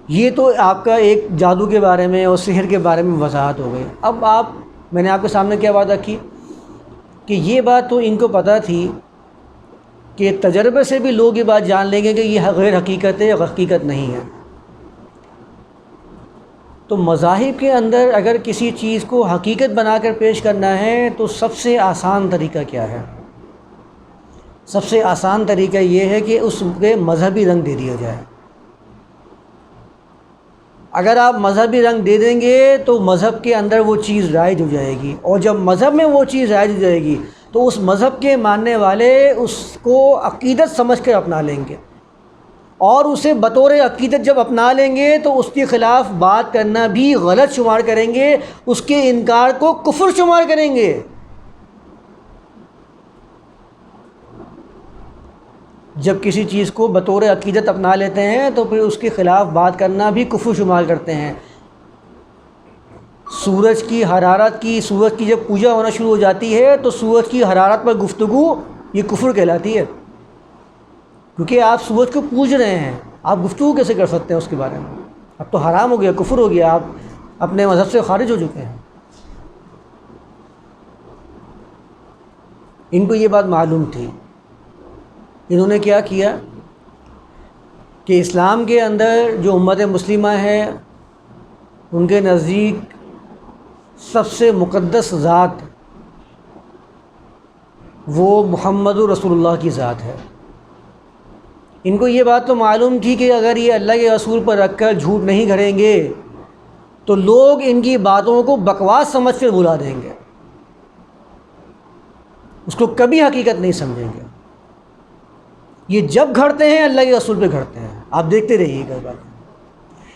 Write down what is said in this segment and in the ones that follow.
یہ تو آپ کا ایک جادو کے بارے میں اور سحر کے بارے میں وضاحت ہو گئی۔ اب میں نے آپ کے سامنے کیا بات رکھی کہ یہ بات تو ان کو پتہ تھی کہ تجربے سے بھی لوگ یہ بات جان لیں گے کہ یہ غیر حقیقت ہے، حقیقت نہیں ہے۔ تو مذاہب کے اندر اگر کسی چیز کو حقیقت بنا کر پیش کرنا ہے تو سب سے آسان طریقہ کیا ہے؟ سب سے آسان طریقہ یہ ہے کہ اس کے مذہبی رنگ دے دیا جائے۔ اگر آپ مذہبی رنگ دے دیں گے تو مذہب کے اندر وہ چیز رائج ہو جائے گی، اور جب مذہب میں وہ چیز رائج ہو جائے گی تو اس مذہب کے ماننے والے اس کو عقیدت سمجھ کر اپنا لیں گے، اور اسے بطور عقیدت جب اپنا لیں گے تو اس کے خلاف بات کرنا بھی غلط شمار کریں گے، اس کے انکار کو کفر شمار کریں گے۔ جب کسی چیز کو بطور عقیدت اپنا لیتے ہیں تو پھر اس کے خلاف بات کرنا بھی کفر شمار کرتے ہیں۔ سورج کی سورج کی جب پوجا ہونا شروع ہو جاتی ہے تو سورج کی حرارت پر گفتگو یہ کفر کہلاتی ہے، کیونکہ آپ سورج کو پوج رہے ہیں، آپ گفتگو کیسے کر سکتے ہیں اس کے بارے میں؟ اب تو حرام ہو گیا، کفر ہو گیا، آپ اپنے مذہب سے خارج ہو چکے ہیں۔ ان کو یہ بات معلوم تھی، انہوں نے کیا کیا کہ اسلام کے اندر جو امت مسلمہ ہے ان کے نزدیک سب سے مقدس ذات وہ محمد رسول اللہ کی ذات ہے۔ ان کو یہ بات تو معلوم تھی کہ اگر یہ اللہ کے رسول پر رکھ کر جھوٹ نہیں گھڑیں گے تو لوگ ان کی باتوں کو بکواس سمجھ کر بھلا دیں گے، اس کو کبھی حقیقت نہیں سمجھیں گے۔ یہ جب گھڑتے ہیں اللہ کے رسول پہ گھڑتے ہیں، آپ دیکھتے رہیے گا بات،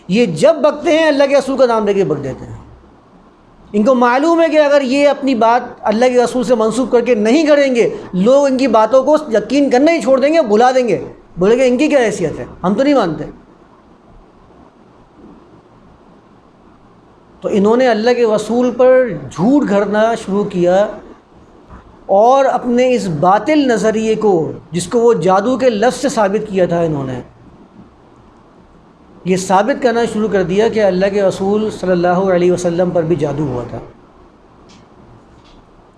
یہ جب بکتے ہیں اللہ کے رسول کا نام لے کے بک دیتے ہیں۔ ان کو معلوم ہے کہ اگر یہ اپنی بات اللہ کے رسول سے منسوب کر کے نہیں گھڑیں گے لوگ ان کی باتوں کو یقین کرنا ہی چھوڑ دیں گے، بھلا دیں گے، بولیں گے ان کی کیا حیثیت ہے، ہم تو نہیں مانتے۔ تو انہوں نے اللہ کے رسول پر جھوٹ گھڑنا شروع کیا، اور اپنے اس باطل نظریے کو جس کو وہ جادو کے لفظ سے ثابت کیا تھا، انہوں نے یہ ثابت کرنا شروع کر دیا کہ اللہ کے رسول صلی اللہ علیہ وسلم پر بھی جادو ہوا تھا،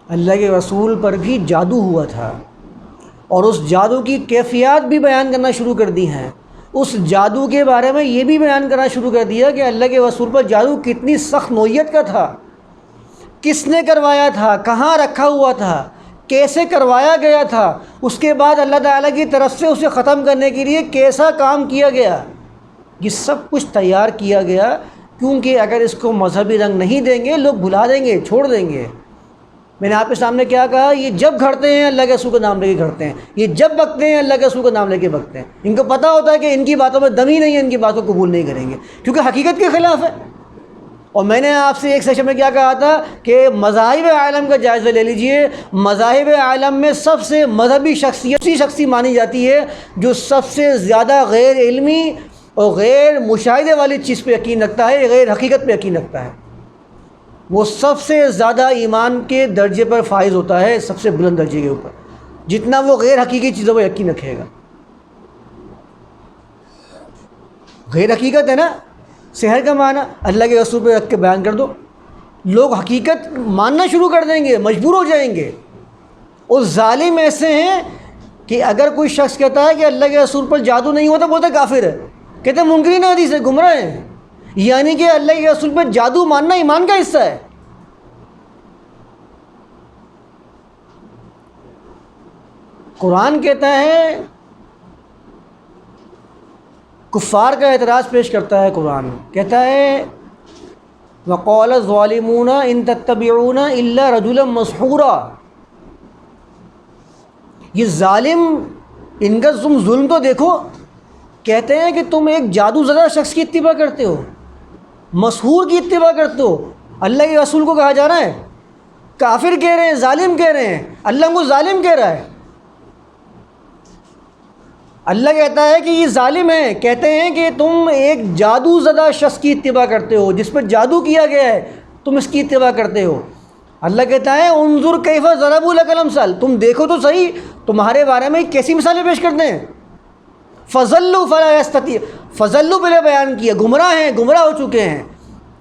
اللہ کے رسول پر بھی جادو ہوا تھا، اور اس جادو کی کیفیات بھی بیان کرنا شروع کر دی ہیں۔ اس جادو کے بارے میں یہ بھی بیان کرنا شروع کر دیا کہ اللہ کے رسول پر جادو کتنی سخت نوعیت کا تھا، کس نے کروایا تھا، کہاں رکھا ہوا تھا، کیسے کروایا گیا تھا، اس کے بعد اللہ تعالیٰ کی طرف سے اسے ختم کرنے کے لیے کیسا کام کیا گیا، یہ سب کچھ تیار کیا گیا، کیونکہ اگر اس کو مذہبی رنگ نہیں دیں گے لوگ بھلا دیں گے، چھوڑ دیں گے۔ میں نے آپ کے سامنے کیا کہا، یہ جب گھڑتے ہیں اللہ کے رسول کا نام لے کے گھڑتے ہیں، یہ جب بکتے ہیں اللہ کے رسول کا نام لے کے بکتے ہیں۔ ان کو پتہ ہوتا ہے کہ ان کی باتوں میں دم ہی نہیں ہے، ان کی باتوں کو قبول نہیں کریں گے کیونکہ حقیقت کے خلاف ہے۔ اور میں نے آپ سے ایک سیشن میں کیا کہا تھا کہ مذاہب عالم کا جائزہ لے لیجئے، مذاہب عالم میں سب سے مذہبی شخصی مانی جاتی ہے جو سب سے زیادہ غیر علمی اور غیر مشاہدے والی چیز پہ یقین رکھتا ہے، غیر حقیقت پہ یقین رکھتا ہے، وہ سب سے زیادہ ایمان کے درجے پر فائز ہوتا ہے، سب سے بلند درجے کے اوپر، جتنا وہ غیر حقیقی چیزوں پہ یقین رکھے گا۔ غیر حقیقت ہے نا، سحر کا معنی اللہ کے رسول پہ رکھ کے بیان کر دو، لوگ حقیقت ماننا شروع کر دیں گے، مجبور ہو جائیں گے۔ اور ظالم ایسے ہیں کہ اگر کوئی شخص کہتا ہے کہ اللہ کے رسول پر جادو نہیں ہوتا، بولتے کافر ہے، کہتے ہیں منکرین حدیث ہے، گمراہ ہیں، یعنی کہ اللہ کے رسول پر جادو ماننا ایمان کا حصہ ہے۔ قرآن کہتا ہے، کفار کا اعتراض پیش کرتا ہے قرآن، کہتا ہے وَقَالَ الظَّالِمُونَ إِن تَتَّبِعُونَ إِلَّا رَجُلًا مَسْحُورًا، یہ ظالم، ان کا تم ظلم تو دیکھو، کہتے ہیں کہ تم ایک جادو زدہ شخص کی اتباع کرتے ہو، مسحور کی اتباع کرتے ہو، اللہ کے رسول کو کہا جا رہا ہے کافر کہہ رہے ہیں، ظالم کہہ رہے ہیں، اللہ کو ظالم کہہ رہا ہے۔ اللہ کہتا ہے کہ یہ ظالم ہیں، کہتے ہیں کہ تم ایک جادو زدہ شخص کی اتباع کرتے ہو، جس پر جادو کیا گیا ہے، تم اس کی اتباع کرتے ہو۔ اللہ کہتا ہے انظر کیف ضربوا لک الامثال، تم دیکھو تو صحیح تمہارے بارے میں کیسی مثالیں پیش کرتے ہیں۔ فضلوا فلا فضلوا پہلے بیان کیا، گمراہ ہیں، گمراہ ہو چکے ہیں،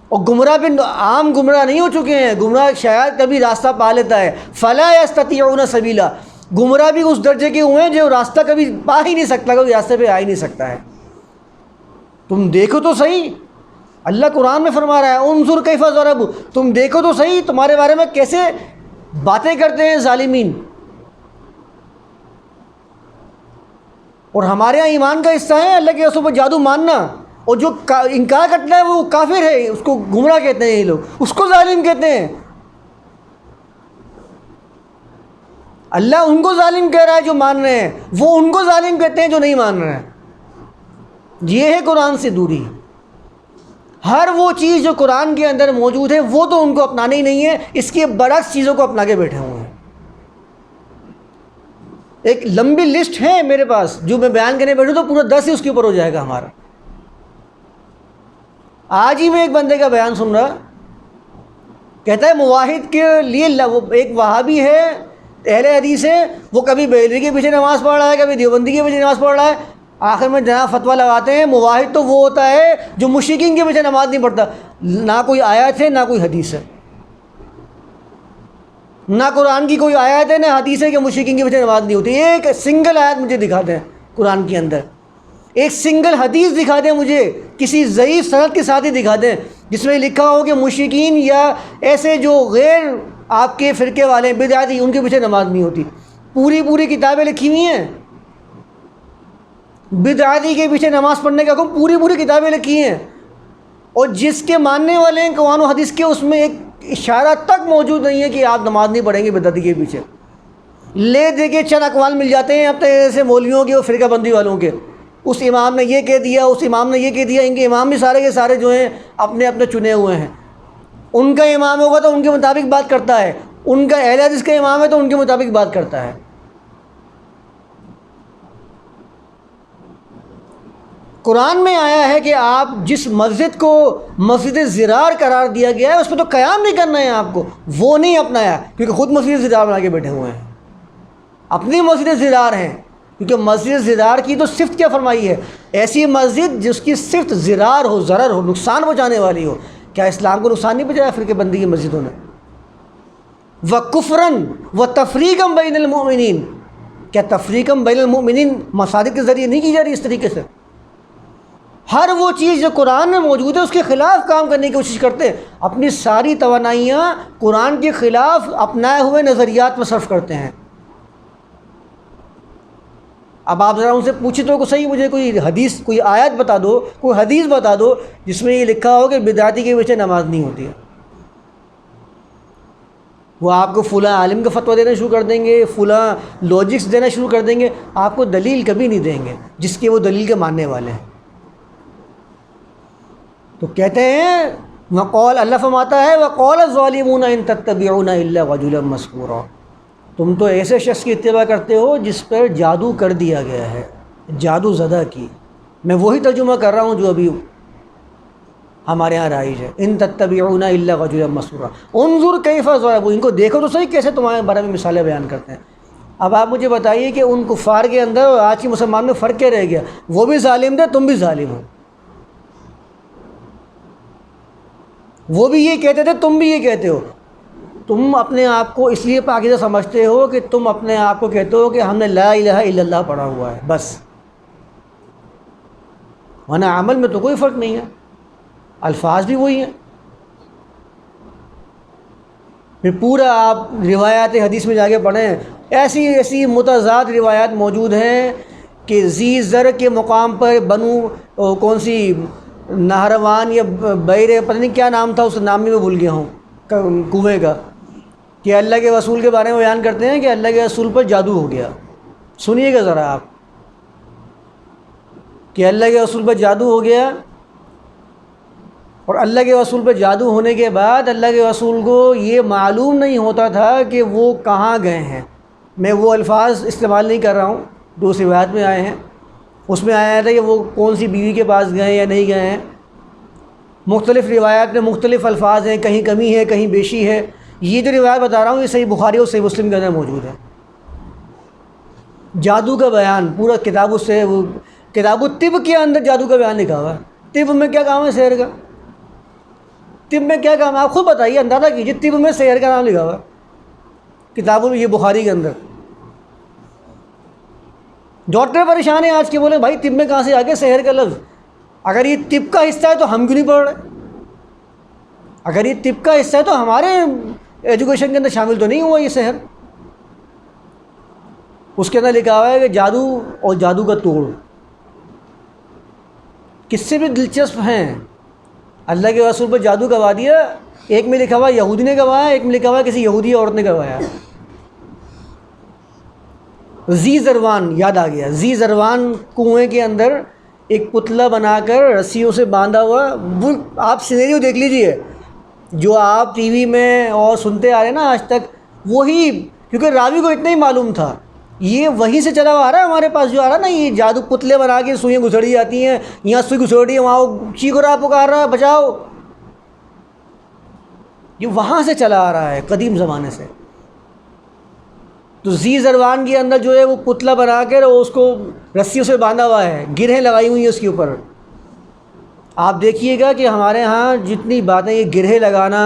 اور گمراہ بھی عام گمراہ نہیں ہو چکے ہیں، گمراہ شاید کبھی راستہ پا لیتا ہے، فلا یستطیعون سبیلا، گمراہ بھی اس درجے کے ہوئے ہیں جو راستہ کبھی پا ہی نہیں سکتا، کبھی راستے پہ آ ہی نہیں سکتا ہے۔ تم دیکھو تو صحیح، اللہ قرآن میں فرما رہا ہے انظر کیف ضربوا، تم دیکھو تو صحیح تمہارے بارے میں کیسے باتیں کرتے ہیں ظالمین۔ اور ہمارے یہاں ایمان کا حصہ ہے اللہ کے رسول پر جادو ماننا، اور جو انکار کرتا ہے وہ کافر ہے، اس کو گمراہ کہتے ہیں یہ لوگ، اس کو ظالم کہتے ہیں۔ اللہ ان کو ظالم کہہ رہا ہے جو مان رہے ہیں، وہ ان کو ظالم کہتے ہیں جو نہیں مان رہے ہیں۔ یہ ہے قرآن سے دوری۔ ہر وہ چیز جو قرآن کے اندر موجود ہے وہ تو ان کو اپنانی ہی نہیں ہے، اس کے برعکس چیزوں کو اپنا کے بیٹھے ہوئے ہیں۔ ایک لمبی لسٹ ہے میرے پاس، جو میں بیان کرنے بیٹھوں تو پورا 10 ہی اس کے اوپر ہو جائے گا ہمارا۔ آج ہی میں ایک بندے کا بیان سن رہا، کہتا ہے مواحد کے لیے ایک وہابی ہے، اہل حدیث ہے، وہ کبھی بریلوی کے پیچھے نماز پڑھ رہا ہے، کبھی دیوبندی کے پیچھے نماز پڑھ رہا ہے، آخر میں جناب فتویٰ لگاتے ہیں مواحد تو وہ ہوتا ہے جو مشرکین کے پیچھے نماز نہیں پڑھتا۔ نہ کوئی آیت ہے نہ کوئی حدیث ہے، نہ قرآن کی کوئی آیت ہے نہ حدیث ہے کہ مشرکین کے پیچھے نماز نہیں ہوتی۔ ایک سنگل آیت مجھے دکھا دیں قرآن کے اندر، ایک سنگل حدیث دکھا دیں مجھے، کسی ضعیف سند کے ساتھ ہی دکھا دیں جس میں لکھا ہو کہ مشرکین یا ایسے جو غیر آپ کے فرقے والے ہیں بدعتی، ان کے پیچھے نماز نہیں ہوتی۔ پوری کتابیں لکھی ہوئی ہیں، بدعتی کے پیچھے نماز پڑھنے کا حکم پوری کتابیں لکھی ہیں، اور جس کے ماننے والے ہیں قرآن و حدیث کے، اس میں ایک اشارہ تک موجود نہیں ہے کہ آپ نماز نہیں پڑھیں گے بدعتی کے پیچھے۔ لے دے کے چند اقوال مل جاتے ہیں اپنے ایسے مولویوں کے اور فرقہ بندی والوں کے، اس امام نے یہ کہہ دیا، اس امام نے یہ کہہ دیا۔ ان کے امام بھی سارے کے سارے جو ہیں اپنے اپنے چنے ہوئے ہیں، ان کا امام ہوگا تو ان کے مطابق بات کرتا ہے، ان کا اہل حدیث کا امام ہے تو ان کے مطابق بات کرتا ہے۔ قرآن میں آیا ہے کہ آپ جس مسجد کو مسجد زرار قرار دیا گیا ہے اس پہ تو قیام نہیں کرنا ہے آپ کو، وہ نہیں اپنایا، کیونکہ خود مسجد زرار بنا کے بیٹھے ہوئے ہیں، اپنی مسجد زرار ہیں۔ کیونکہ مسجد زرار کی تو صفت کیا فرمائی ہے، ایسی مسجد جس کی صفت زرار ہو، ضرر ہو، نقصان پہنچانے والی ہو۔ کیا اسلام کو نقصان نہیں پہنچایا فرقے بندی کی مسجدوں نے؟ وَكُفْرًا وَتَفْرِيقًا بَيْنَ الْمُؤْمِنِينَ، کیا تفریقاً بین المؤمنین مساجد کے ذریعے نہیں کی جا رہی اس طریقے سے؟ ہر وہ چیز جو قرآن میں موجود ہے اس کے خلاف کام کرنے کی کوشش کرتے ہیں، اپنی ساری توانائیاں قرآن کے خلاف اپنائے ہوئے نظریات میں صرف کرتے ہیں۔ اب آپ ذرا ان سے پوچھیں تو صحیح، مجھے کوئی حدیث، کوئی آیت بتا دو، کوئی حدیث بتا دو جس میں یہ لکھا ہو کہ بدعتی کے پیچھے نماز نہیں ہوتی ہے۔ وہ آپ کو فلاں عالم کا فتویٰ دینا شروع کر دیں گے، فلاں لاجکس دینا شروع کر دیں گے، آپ کو دلیل کبھی نہیں دیں گے جس کے وہ دلیل کے ماننے والے ہیں۔ تو کہتے ہیں وقال، اللہ فرماتا ہے وقال الظالمون ان تتبعون الا رجلا مسحورا، تم تو ایسے شخص کی اتباع کرتے ہو جس پر جادو کر دیا گیا ہے، جادو زدہ کی۔ میں وہی ترجمہ کر رہا ہوں جو ابھی ہمارے ہاں رائج ہے، ان تتبعون الا رجلا مسحورا انظر کیف ضربوا، ان کو دیکھو تو صحیح کیسے تمہارے بارے میں مثالیں بیان کرتے ہیں۔ اب آپ مجھے بتائیے کہ ان کفار کے اندر اور آج کے مسلمان میں فرق کیا رہ گیا؟ وہ بھی ظالم تھے، تم بھی ظالم ہو، وہ بھی یہ کہتے تھے، تم بھی یہ کہتے ہو۔ تم اپنے آپ کو اس لیے پاکیزہ سمجھتے ہو کہ تم اپنے آپ کو کہتے ہو کہ ہم نے لا الہ الا اللہ پڑھا ہوا ہے بس، ورنہ عمل میں تو کوئی فرق نہیں ہے، الفاظ بھی وہی ہیں۔ پھر پورا آپ روایات حدیث میں جا کے پڑھیں، ایسی ایسی متضاد روایات موجود ہیں کہ ذی ذر کے مقام پر بنو کون سی نہروان یا بیر، پتہ نہیں کیا نام تھا، اس نام بھی میں بھول گیا ہوں، کنویں کا، کہ اللہ کے رسول کے بارے میں بیان کرتے ہیں کہ اللہ کے رسول پر جادو ہو گیا۔ سنیے گا ذرا آپ کہ اللہ کے رسول پر جادو ہو گیا، اور اللہ کے رسول پر جادو ہونے کے بعد اللہ کے رسول کو یہ معلوم نہیں ہوتا تھا کہ وہ کہاں گئے ہیں۔ میں وہ الفاظ استعمال نہیں کر رہا ہوں، دوسری روایت میں آئے ہیں، اس میں آیا تھا کہ وہ کون سی بیوی کے پاس گئے یا نہیں گئے ہیں۔ مختلف روایات میں مختلف الفاظ ہیں، کہیں کمی ہے کہیں بیشی ہے۔ یہ جو روایت بتا رہا ہوں یہ صحیح بخاری اور صحیح مسلم کے اندر موجود ہے۔ جادو کا بیان پورا کتاب سے وہ کتاب الطب کے اندر جادو کا بیان لکھا ہوا ہے. طب میں کیا کام ہے سحر کا؟ طب میں کیا کام ہے آپ خود بتائیے، اندازہ کیجیے. طب میں سحر کا نام لکھا ہوا ہے کتاب یہ بخاری کے اندر. ڈاکٹر پریشان ہیں آج کے، بولے بھائی طب میں کہاں سے آ گیا سحر کا لفظ؟ اگر یہ طب کا حصہ ہے تو ہم کیوں نہیں پڑھ رہے؟ اگر یہ طب کا حصہ ہے تو ہمارے ایجوکیشن کے اندر شامل تو نہیں ہوا یہ سحر. اس کے اندر لکھا ہوا ہے کہ جادو اور جادو کا توڑ. کس سے بھی دلچسپ ہیں اللہ کے رسول پر جادو گوا دیا. ایک میں لکھا ہوا یہودی نے گوایا، ایک میں لکھا ہوا کسی یہودی عورت نے گوایا. ذی ذروان یاد آ گیا. ذی ذروان کنویں کے اندر ایک پتلا بنا کر رسیوں سے باندھا ہوا. وہ آپ سینیریو دیکھ لیجئے جو آپ ٹی وی میں اور سنتے آ رہے ہیں نا آج تک، وہی. کیونکہ راوی کو اتنا ہی معلوم تھا، یہ وہیں سے چلا ہوا آ رہا ہے ہمارے پاس جو آ رہا ہے نا. یہ جادو پتلے بنا کے سوئیاں گھسڑی جاتی ہیں، یہاں سوئی گھسڑ رہی ہے، وہاں وہ چیخ رہا پکار رہا ہے بچاؤ. یہ وہاں سے چلا آ رہا ہے قدیم زمانے سے. تو ذی ذروان کے اندر جو ہے وہ پتلا بنا کر اس کو رسیوں سے باندھا ہوا ہے، گرہیں لگائی ہوئی ہیں اس کے اوپر. آپ دیکھیے گا کہ ہمارے ہاں جتنی باتیں، یہ گرہیں لگانا،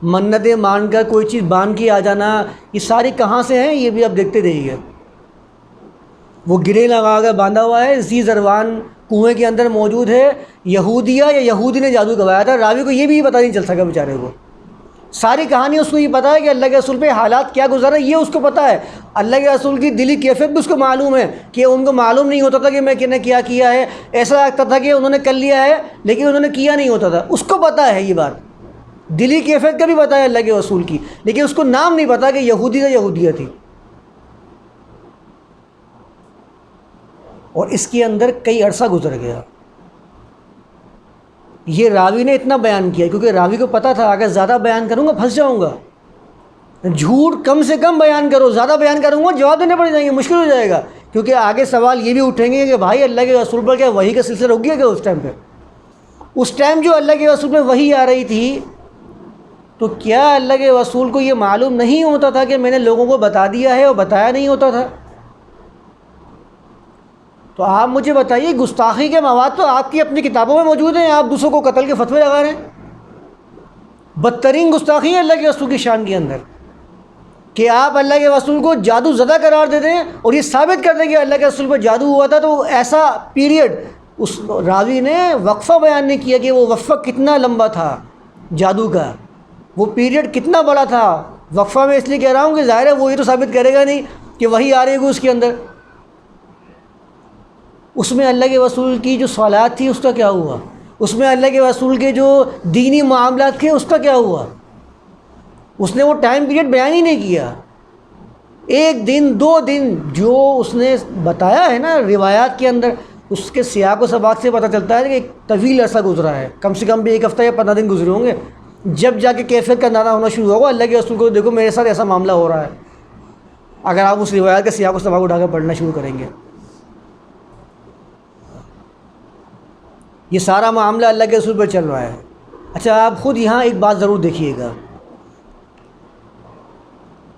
منتیں مان کر کوئی چیز باندھ کے آ جانا، یہ ساری کہاں سے ہیں یہ بھی آپ دیکھتے رہیے. وہ گرہیں لگا کر باندھا ہوا ہے، ذی ذروان کنویں کے اندر موجود ہے. یہودیہ یا یہودی نے جادو گوایا تھا. راوی کو یہ بھی پتہ نہیں چل سکا بیچارے کو. ساری کہانی اس کو یہ پتہ ہے کہ اللہ کے رسول پہ حالات کیا گزر رہے ہیں، یہ اس کو پتہ ہے. اللہ کے رسول کی دلی کیفیت بھی اس کو معلوم ہے کہ ان کو معلوم نہیں ہوتا تھا کہ میں نے کیا کیا ہے. ایسا لگتا تھا کہ انہوں نے کر لیا ہے لیکن انہوں نے کیا نہیں ہوتا تھا. اس کو پتہ ہے یہ بات، دلی کیفیت کا بھی پتہ ہے اللہ کے رسول کی، لیکن اس کو نام نہیں پتہ کہ یہودی یا یہودیہ تھی. اور اس کے اندر کئی عرصہ گزر گیا. یہ راوی نے اتنا بیان کیا کیونکہ راوی کو پتہ تھا اگر زیادہ بیان کروں گا پھنس جاؤں گا. جھوٹ کم سے کم بیان کرو، زیادہ بیان کروں گا جواب دینے پڑ جائیں گے، مشکل ہو جائے گا. کیونکہ آگے سوال یہ بھی اٹھیں گے کہ بھائی اللہ کے رسول پر کیا وحی کا سلسلہ رک گیا؟ کہ اس ٹائم جو اللہ کے رسول پہ وحی آ رہی تھی تو کیا اللہ کے رسول کو یہ معلوم نہیں ہوتا تھا کہ میں نے لوگوں کو بتا دیا ہے اور بتایا نہیں ہوتا تھا؟ تو آپ مجھے بتائیے، گستاخی کے مواد تو آپ کی اپنی کتابوں میں موجود ہیں، آپ دوسروں کو قتل کے فتوے لگا رہے ہیں. بدترین گستاخی ہے اللہ کے رسول کی شان کے اندر کہ آپ اللہ کے رسول کو جادو زدہ قرار دے دیں اور یہ ثابت کر دیں کہ اللہ کے رسول پر جادو ہوا تھا. تو ایسا پیریڈ اس راوی نے وقفہ بیان نہیں کیا کہ وہ وقفہ کتنا لمبا تھا جادو کا، وہ پیریڈ کتنا بڑا تھا. وقفہ میں اس لیے کہہ رہا ہوں کہ ظاہر ہے وہ یہ تو ثابت کرے گا نہیں کہ وہی آ رہی ہوگی اس کے اندر. اس میں اللہ کے رسول کی جو صلات تھی اس کا کیا ہوا؟ اس میں اللہ کے رسول کے جو دینی معاملات تھے اس کا کیا ہوا؟ اس نے وہ ٹائم پیریڈ بیان ہی نہیں کیا. ایک دن 2 دن جو اس نے بتایا ہے نا روایات کے اندر، اس کے سیاق و سباق سے پتہ چلتا ہے کہ ایک طویل عرصہ گزرا ہے، کم سے کم بھی 1 ہفتہ یا 15 دن گزرے ہوں گے. جب جا کے کیفیت کا اندازہ ہونا شروع ہوگا اللہ کے رسول کو دیکھو میرے ساتھ ایسا معاملہ ہو رہا ہے. اگر آپ اس روایات کے سیاق و سباق اٹھا کر پڑھنا شروع کریں گے، یہ سارا معاملہ اللہ کے رسول پر چل رہا ہے. اچھا آپ خود یہاں ایک بات ضرور دیکھیے گا،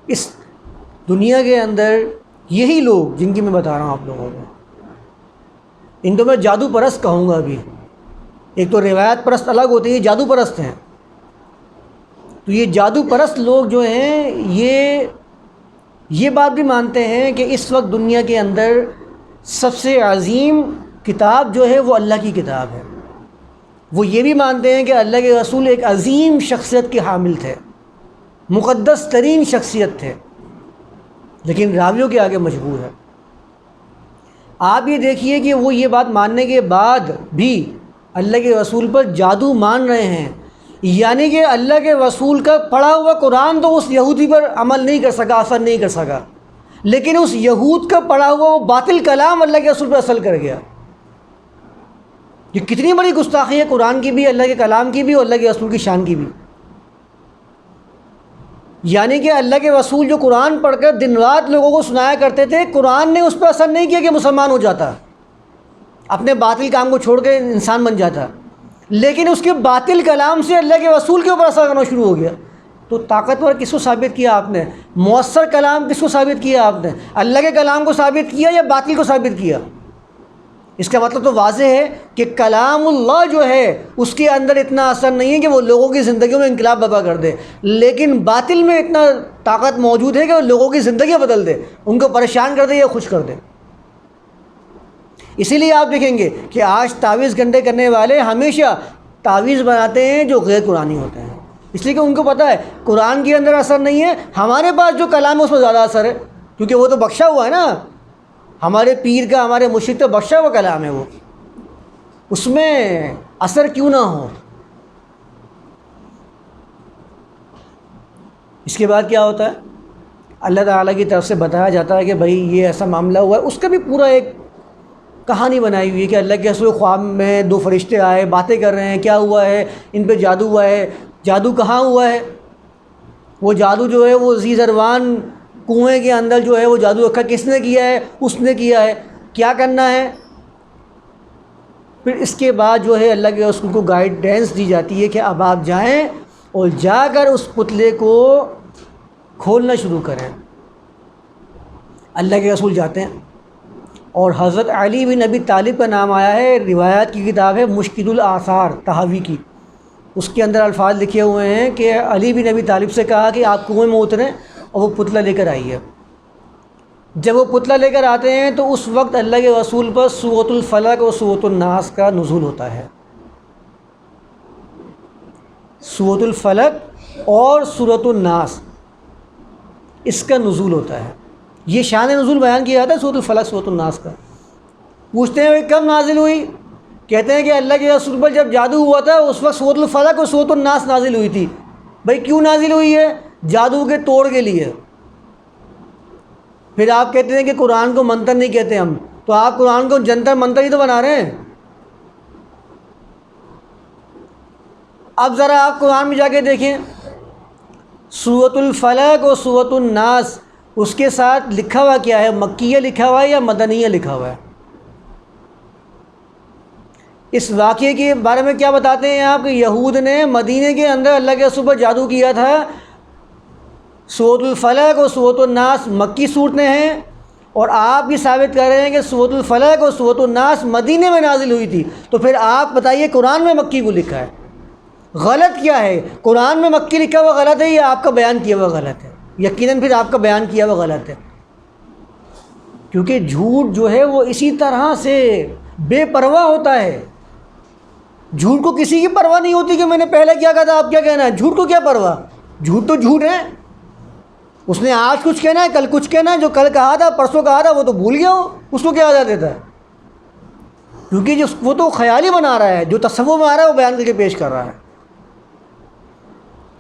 اس دنیا کے اندر یہی لوگ جن کی میں بتا رہا ہوں آپ لوگوں کو، ان کو میں جادو پرست کہوں گا. ابھی ایک تو روایت پرست الگ ہوتے ہیں، یہ جادو پرست ہیں. تو یہ جادو پرست لوگ جو ہیں یہ بات بھی مانتے ہیں کہ اس وقت دنیا کے اندر سب سے عظیم کتاب جو ہے وہ اللہ کی کتاب ہے. وہ یہ بھی مانتے ہیں کہ اللہ کے رسول ایک عظیم شخصیت کے حامل تھے، مقدس ترین شخصیت تھے، لیکن راویوں کے آگے مجبور ہے. آپ یہ دیکھیے کہ وہ یہ بات ماننے کے بعد بھی اللہ کے رسول پر جادو مان رہے ہیں. یعنی کہ اللہ کے رسول کا پڑھا ہوا قرآن تو اس یہودی پر عمل نہیں کر سکا، اثر نہیں کر سکا، لیکن اس یہود کا پڑھا ہوا وہ باطل کلام اللہ کے رسول پر اثر کر گیا. یہ کتنی بڑی گستاخی ہے قرآن کی بھی، اللہ کے کلام کی بھی اور اللہ کے رسول کی شان کی بھی. یعنی کہ اللہ کے رسول جو قرآن پڑھ کر دن رات لوگوں کو سنایا کرتے تھے، قرآن نے اس پر اثر نہیں کیا کہ مسلمان ہو جاتا، اپنے باطل کام کو چھوڑ کے انسان بن جاتا، لیکن اس کے باطل کلام سے اللہ کے رسول کے اوپر اثر کرنا شروع ہو گیا. تو طاقتور کس کو ثابت کیا آپ نے؟ مؤثر کلام کس کو ثابت کیا آپ نے؟ اللہ کے کلام کو ثابت کیا یا باطل کو ثابت کیا؟ اس کا مطلب تو واضح ہے کہ کلام اللہ جو ہے اس کے اندر اتنا اثر نہیں ہے کہ وہ لوگوں کی زندگیوں میں انقلاب برپا کر دے، لیکن باطل میں اتنا طاقت موجود ہے کہ وہ لوگوں کی زندگیاں بدل دے، ان کو پریشان کر دے یا خوش کر دے۔ اسی لیے آپ دیکھیں گے کہ آج تعویذ گنڈے کرنے والے ہمیشہ تعویذ بناتے ہیں جو غیر قرآنی ہوتے ہیں، اس لیے کہ ان کو پتہ ہے قرآن کے اندر اثر نہیں ہے، ہمارے پاس جو کلام ہے اس میں زیادہ اثر ہے، کیونکہ وہ تو بخشا ہوا ہے نا، ہمارے پیر کا، ہمارے مرشد کا بخشا ہوا کلام ہے، وہ اس میں اثر کیوں نہ ہو۔ اس کے بعد کیا ہوتا ہے؟ اللہ تعالیٰ کی طرف سے بتایا جاتا ہے کہ بھائی یہ ایسا معاملہ ہوا ہے، اس کا بھی پورا ایک کہانی بنائی ہوئی ہے کہ اللہ کے رسول خواب میں 2 فرشتے آئے، باتیں کر رہے ہیں، کیا ہوا ہے، ان پہ جادو ہوا ہے، جادو کہاں ہوا ہے، وہ جادو جو ہے وہ ذی ذروان کنویں کے اندر جو ہے وہ جادو رکھا، کس نے کیا ہے؟ اس نے کیا ہے، کیا کرنا ہے۔ پھر اس کے بعد جو ہے اللہ کے رسول کو گائیڈنس دی جاتی ہے کہ اب آپ جائیں اور جا کر اس پتلے کو کھولنا شروع کریں۔ اللہ کے رسول جاتے ہیں اور حضرت علی بن ابی طالب کا نام آیا ہے، روایات کی کتاب ہے مشکل الاثار طحاوی کی، اس کے اندر الفاظ لکھے ہوئے ہیں کہ علی بن ابی طالب سے کہا کہ آپ کنویں میں اتریں اور وہ پتلا لے کر آئیے۔ جب وہ پتلا لے کر آتے ہیں تو اس وقت اللہ کے رسول پر سورۃ الفلق اور سورۃ الناس کا نزول ہوتا ہے۔ سورۃ الفلق اور سورۃ الناس اس کا نزول ہوتا ہے، یہ شان نزول بیان کیا جاتا ہے سورۃ الفلق سورۃ الناس کا۔ پوچھتے ہیں کب نازل ہوئی؟ کہتے ہیں کہ اللہ کے رسول پر جب جادو ہوا تھا اس وقت سورۃ الفلق اور سورۃ الناس نازل ہوئی تھی۔ بھائی کیوں نازل ہوئی ہے؟ جادو کے توڑ کے لیے۔ پھر آپ کہتے ہیں کہ قرآن کو منتر نہیں کہتے ہم، تو آپ قرآن کو جنتر منتر ہی تو بنا رہے ہیں۔ اب ذرا آپ قرآن میں جا کے دیکھیں، سورۃ الفلق اور سورۃ الناس اس کے ساتھ لکھا ہوا کیا ہے؟ مکیہ لکھا ہوا ہے یا مدنیہ لکھا ہوا ہے؟ اس واقعے کے بارے میں کیا بتاتے ہیں آپ کہ یہود نے مدینے کے اندر اللہ کے رسول پر جادو کیا تھا۔ سورۃ الفلق اور سورۃ الناس مکی صورتیں ہیں، اور آپ بھی ثابت کر رہے ہیں کہ سورۃ الفلق اور سورۃ الناس مدینے میں نازل ہوئی تھی، تو پھر آپ بتائیے قرآن میں مکی کو لکھا ہے، غلط کیا ہے؟ قرآن میں مکی لکھا ہوا غلط ہے یا آپ کا بیان کیا ہوا غلط ہے؟ یقیناً پھر آپ کا بیان کیا ہوا غلط ہے، کیونکہ جھوٹ جو ہے وہ اسی طرح سے بے پرواہ ہوتا ہے۔ جھوٹ کو کسی کی پرواہ نہیں ہوتی کہ میں نے پہلے کیا کہا تھا اب کیا کہنا ہے۔ جھوٹ کو کیا پرواہ؟ جھوٹ تو جھوٹ ہے، اس نے آج کچھ کہنا ہے، کل کچھ کہنا ہے، جو کل کہا تھا پرسوں کہا تھا وہ تو بھول گیا ہو، اس کو کیا یاد دیتا ہے؟ کیونکہ وہ تو خیالی بنا رہا ہے، جو تصور میں آ رہا ہے وہ بیان کر کے پیش کر رہا ہے۔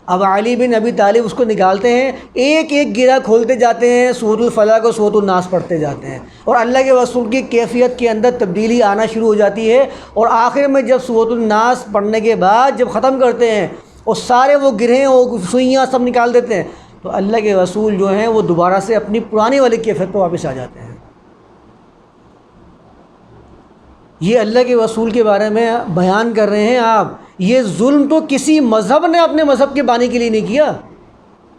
اب علی بن ابی طالب اس کو نکالتے ہیں، ایک ایک گرہ کھولتے جاتے ہیں، سورۃ الفلق اور سورۃ الناس پڑھتے جاتے ہیں، اور اللہ کے رسول کی کیفیت کے اندر تبدیلی آنا شروع ہو جاتی ہے، اور آخر میں جب سورۃ الناس پڑھنے کے بعد جب ختم کرتے ہیں اور سارے وہ گرہیں اور سوئیاں سب نکال دیتے ہیں، تو اللہ کے رسول جو ہیں وہ دوبارہ سے اپنی پرانی والی کیفیت پر واپس آ جاتے ہیں۔ یہ اللہ کے رسول کے بارے میں بیان کر رہے ہیں آپ۔ یہ ظلم تو کسی مذہب نے اپنے مذہب کے بانی کے لیے نہیں کیا،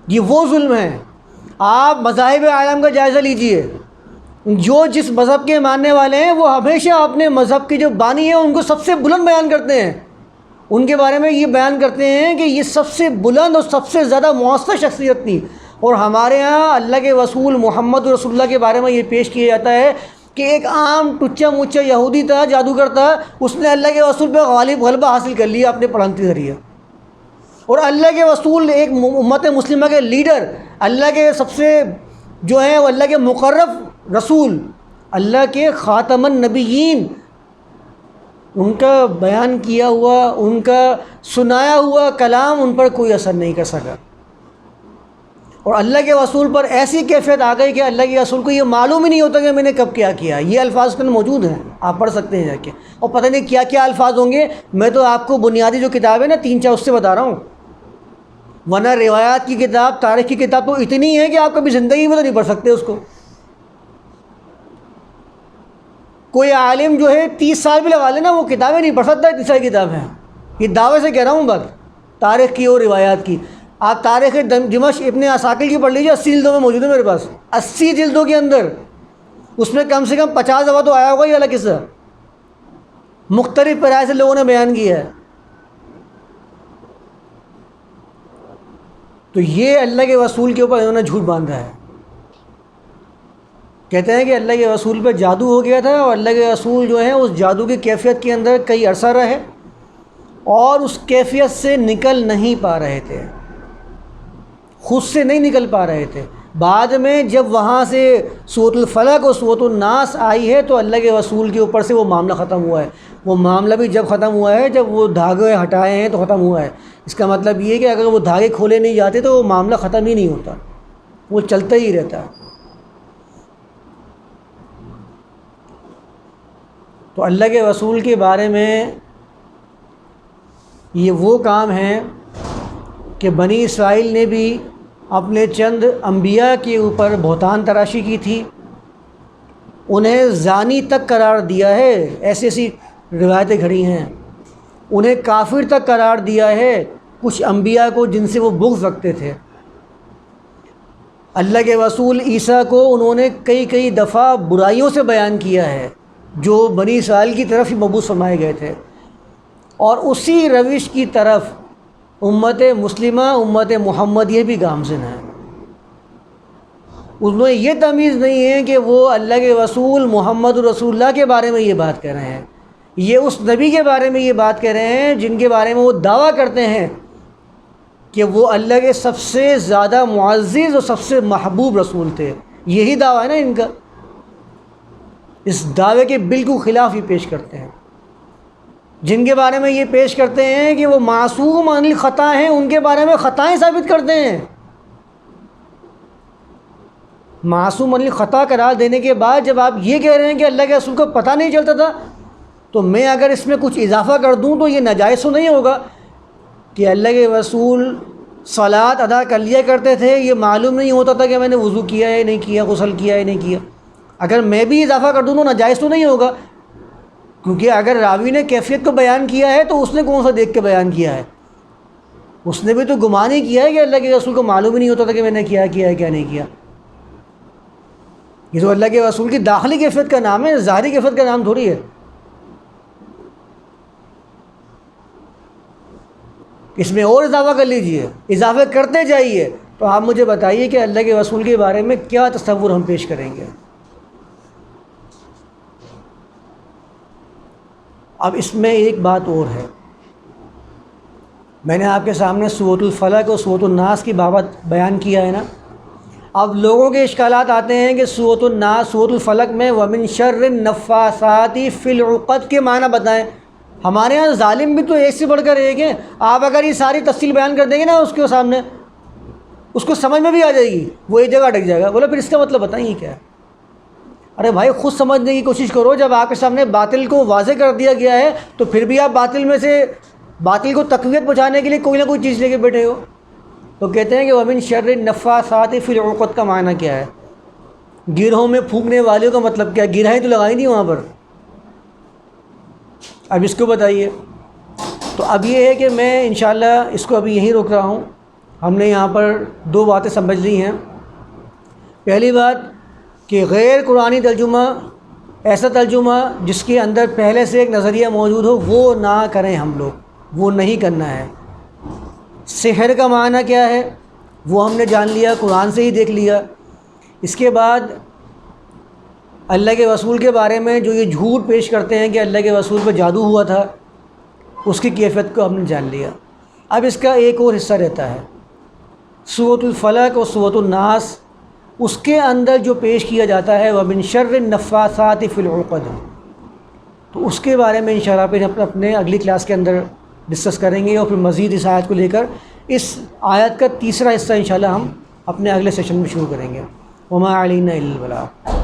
یہ وہ ظلم ہے۔ آپ مذاہب عالم کا جائزہ لیجئے، جو جس مذہب کے ماننے والے ہیں وہ ہمیشہ اپنے مذہب کے جو بانی ہیں ان کو سب سے بلند بیان کرتے ہیں، ان کے بارے میں یہ بیان کرتے ہیں کہ یہ سب سے بلند اور سب سے زیادہ مؤثر شخصیت تھی۔ اور ہمارے ہاں اللہ کے رسول محمد رسول اللہ کے بارے میں یہ پیش کیا جاتا ہے کہ ایک عام ٹچا مچا یہودی تھا، جادوگر تھا، اس نے اللہ کے رسول پہ غلبہ حاصل کر لیا اپنے پڑھن کے ذریعے، اور اللہ کے رسول ایک امت مسلمہ کے لیڈر، اللہ کے سب سے جو ہیں وہ اللہ کے مقرب رسول، اللہ کے خاتم النبیین، ان کا بیان کیا ہوا، ان کا سنایا ہوا کلام ان پر کوئی اثر نہیں کر سکا، اور اللہ کے رسول پر ایسی کیفیت آ گئی کہ اللہ کے رسول کو یہ معلوم ہی نہیں ہوتا کہ میں نے کب کیا کیا۔ یہ الفاظ کے اندر موجود ہیں، آپ پڑھ سکتے ہیں جا کے، اور پتہ نہیں کیا کیا الفاظ ہوں گے۔ میں تو آپ کو بنیادی جو کتاب ہے نا 3-4 اس سے بتا رہا ہوں، ورنہ روایات کی کتاب، تاریخ کی کتاب تو اتنی ہے کہ آپ کبھی زندگی میں تو نہیں پڑھ سکتے اس کو۔ کوئی عالم جو ہے 30 سال بھی لگا لینا وہ کتابیں نہیں پڑھ سکتا، اتنی ساری کتاب ہیں۔ یہ دعوے سے کہہ رہا ہوں بات تاریخ کی اور روایات کی۔ آپ تاریخ دمشق ابن عساکر کی پڑھ لیجیے، 80 جلدوں میں موجود ہے میرے پاس، 80 جلدوں کے اندر، اس میں کم سے کم 50 دفعہ تو آیا ہوگا یہ والا قصہ، مختلف پیرائے سے لوگوں نے بیان کیا ہے. تو یہ اللہ کے رسول کے اوپر انہوں نے جھوٹ باندھا ہے. کہتے ہیں کہ اللہ کے رسول پہ جادو ہو گیا تھا اور اللہ کے رسول جو ہیں اس جادو کی کیفیت کے اندر کئی عرصہ رہے اور اس کیفیت سے نکل نہیں پا رہے تھے، خود سے نہیں نکل پا رہے تھے. بعد میں جب وہاں سے سورۃ الفلق اور سورۃ الناس آئی ہے تو اللہ کے رسول کے اوپر سے وہ معاملہ ختم ہوا ہے. وہ معاملہ بھی جب ختم ہوا ہے جب وہ دھاگے ہٹائے ہیں تو ختم ہوا ہے. اس کا مطلب یہ ہے کہ اگر وہ دھاگے کھولے نہیں جاتے تو وہ معاملہ ختم ہی نہیں ہوتا، وہ چلتا ہی رہتا. تو اللہ کے رسول کے بارے میں یہ وہ کام ہے کہ بنی اسرائیل نے بھی اپنے چند انبیاء کے اوپر بہتان تراشی کی تھی، انہیں زانی تک قرار دیا ہے. ایسی ایسی روایتیں کھڑی ہیں. انہیں کافر تک قرار دیا ہے کچھ انبیاء کو جن سے وہ بغض رکھتے تھے. اللہ کے رسول عیسیٰ کو انہوں نے کئی دفعہ برائیوں سے بیان کیا ہے جو بنی اسرائیل کی طرف ہی مبعوث فرمائے گئے تھے، اور اسی روش کی طرف امت مسلمہ امت محمدیہ بھی گامزن ہے. اس میں یہ تمیز نہیں ہے کہ وہ اللہ کے رسول محمد رسول اللہ کے بارے میں یہ بات کہہ رہے ہیں، یہ اس نبی کے بارے میں یہ بات کہہ رہے ہیں جن کے بارے میں وہ دعویٰ کرتے ہیں کہ وہ اللہ کے سب سے زیادہ معزز اور سب سے محبوب رسول تھے. یہی دعویٰ ہے نا ان کا. اس دعوے کے بالکل خلاف ہی پیش کرتے ہیں. جن کے بارے میں یہ پیش کرتے ہیں کہ وہ معصوم عن الخطا ہیں، ان کے بارے میں خطائیں ثابت کرتے ہیں. معصوم عن الخطا قرار دینے کے بعد جب آپ یہ کہہ رہے ہیں کہ اللہ کے رسول کو پتہ نہیں چلتا تھا، تو میں اگر اس میں کچھ اضافہ کر دوں تو یہ ناجائز تو نہیں ہوگا کہ اللہ کے رسول صلاۃ ادا کر لیا کرتے تھے، یہ معلوم نہیں ہوتا تھا کہ میں نے وضو کیا ہے نہیں کیا، غسل کیا ہے نہیں کیا. اگر میں بھی اضافہ کر دوں تو ناجائز تو نہیں ہوگا، کیونکہ اگر راوی نے کیفیت کو بیان کیا ہے تو اس نے کون سا دیکھ کے بیان کیا ہے؟ اس نے بھی تو گمان ہی کیا ہے کہ اللہ کے رسول کو معلوم ہی نہیں ہوتا تھا کہ میں نے کیا ہے کیا نہیں کیا. یہ تو اللہ کے رسول کی داخلی کیفیت کا نام ہے، ظاہری کیفیت کا نام تھوڑی ہے. اس میں اور اضافہ کر لیجئے، اضافے کرتے جائیے. تو آپ مجھے بتائیے کہ اللہ کے رسول کے بارے میں کیا تصور ہم پیش کریں گے. اب اس میں ایک بات اور ہے، میں نے آپ کے سامنے سورۃ الفلق اور سورۃ الناس کی بابت بیان کیا ہے نا. اب لوگوں کے اشکالات آتے ہیں کہ سورۃ الناس سورۃ الفلق میں وَمِن شَرِّ النَّفَّاثَاتِ فِي الْعُقَدِ کے معنی بتائیں. ہمارے ہاں ظالم بھی تو ایک سے بڑھ کر ایک ہیں. آپ اگر یہ ساری تفصیل بیان کر دیں گے نا اس کے سامنے، اس کو سمجھ میں بھی آ جائے گی، وہ ایک جگہ اٹک جائے گا. بولے پھر اس کا مطلب بتائیں کیا ہے؟ ارے بھائی خود سمجھنے کی کوشش کرو. جب آپ کے سامنے باطل کو واضح کر دیا گیا ہے تو پھر بھی آپ باطل میں سے باطل کو تقویت پہنچانے کے لیے کوئی نہ کوئی چیز لے کے بیٹھے ہو. تو کہتے ہیں کہ وَمِن شَرِّ النَّفَّاثَاتِ فِي الْعُقَدِ کا معنی کیا ہے؟ گرہوں میں پھونکنے والوں کا مطلب کیا ہے؟ گرہیں تو لگائی نہیں وہاں پر. اب اس کو بتائیے. تو اب یہ ہے کہ میں انشاءاللہ اس کو ابھی یہیں روک رہا ہوں. ہم نے یہاں پر دو باتیں سمجھ لی ہیں. پہلی بات کہ غیر قرآنی ترجمہ، ایسا ترجمہ جس کے اندر پہلے سے ایک نظریہ موجود ہو، وہ نہ کریں. ہم لوگ وہ نہیں کرنا ہے. سحر کا معنی کیا ہے وہ ہم نے جان لیا، قرآن سے ہی دیکھ لیا. اس کے بعد اللہ کے رسول کے بارے میں جو یہ جھوٹ پیش کرتے ہیں کہ اللہ کے رسول پہ جادو ہوا تھا، اس کی کیفیت کو ہم نے جان لیا. اب اس کا ایک اور حصہ رہتا ہے سورۃ الفلق اور سورۃ الناس. اس کے اندر جو پیش کیا جاتا ہے وَمِن شَرِّ النَّفَّاثَاتِ فِي الْعُقَدِ، تو اس کے بارے میں انشاءاللہ پھر اپنے اگلی کلاس کے اندر ڈسکس کریں گے، اور پھر مزید اس آیت کو لے کر اس آیت کا تیسرا حصہ انشاءاللہ ہم اپنے اگلے سیشن میں شروع کریں گے. وَمَا عَلَيْنَا إِلَّا الْبَلَاغُ.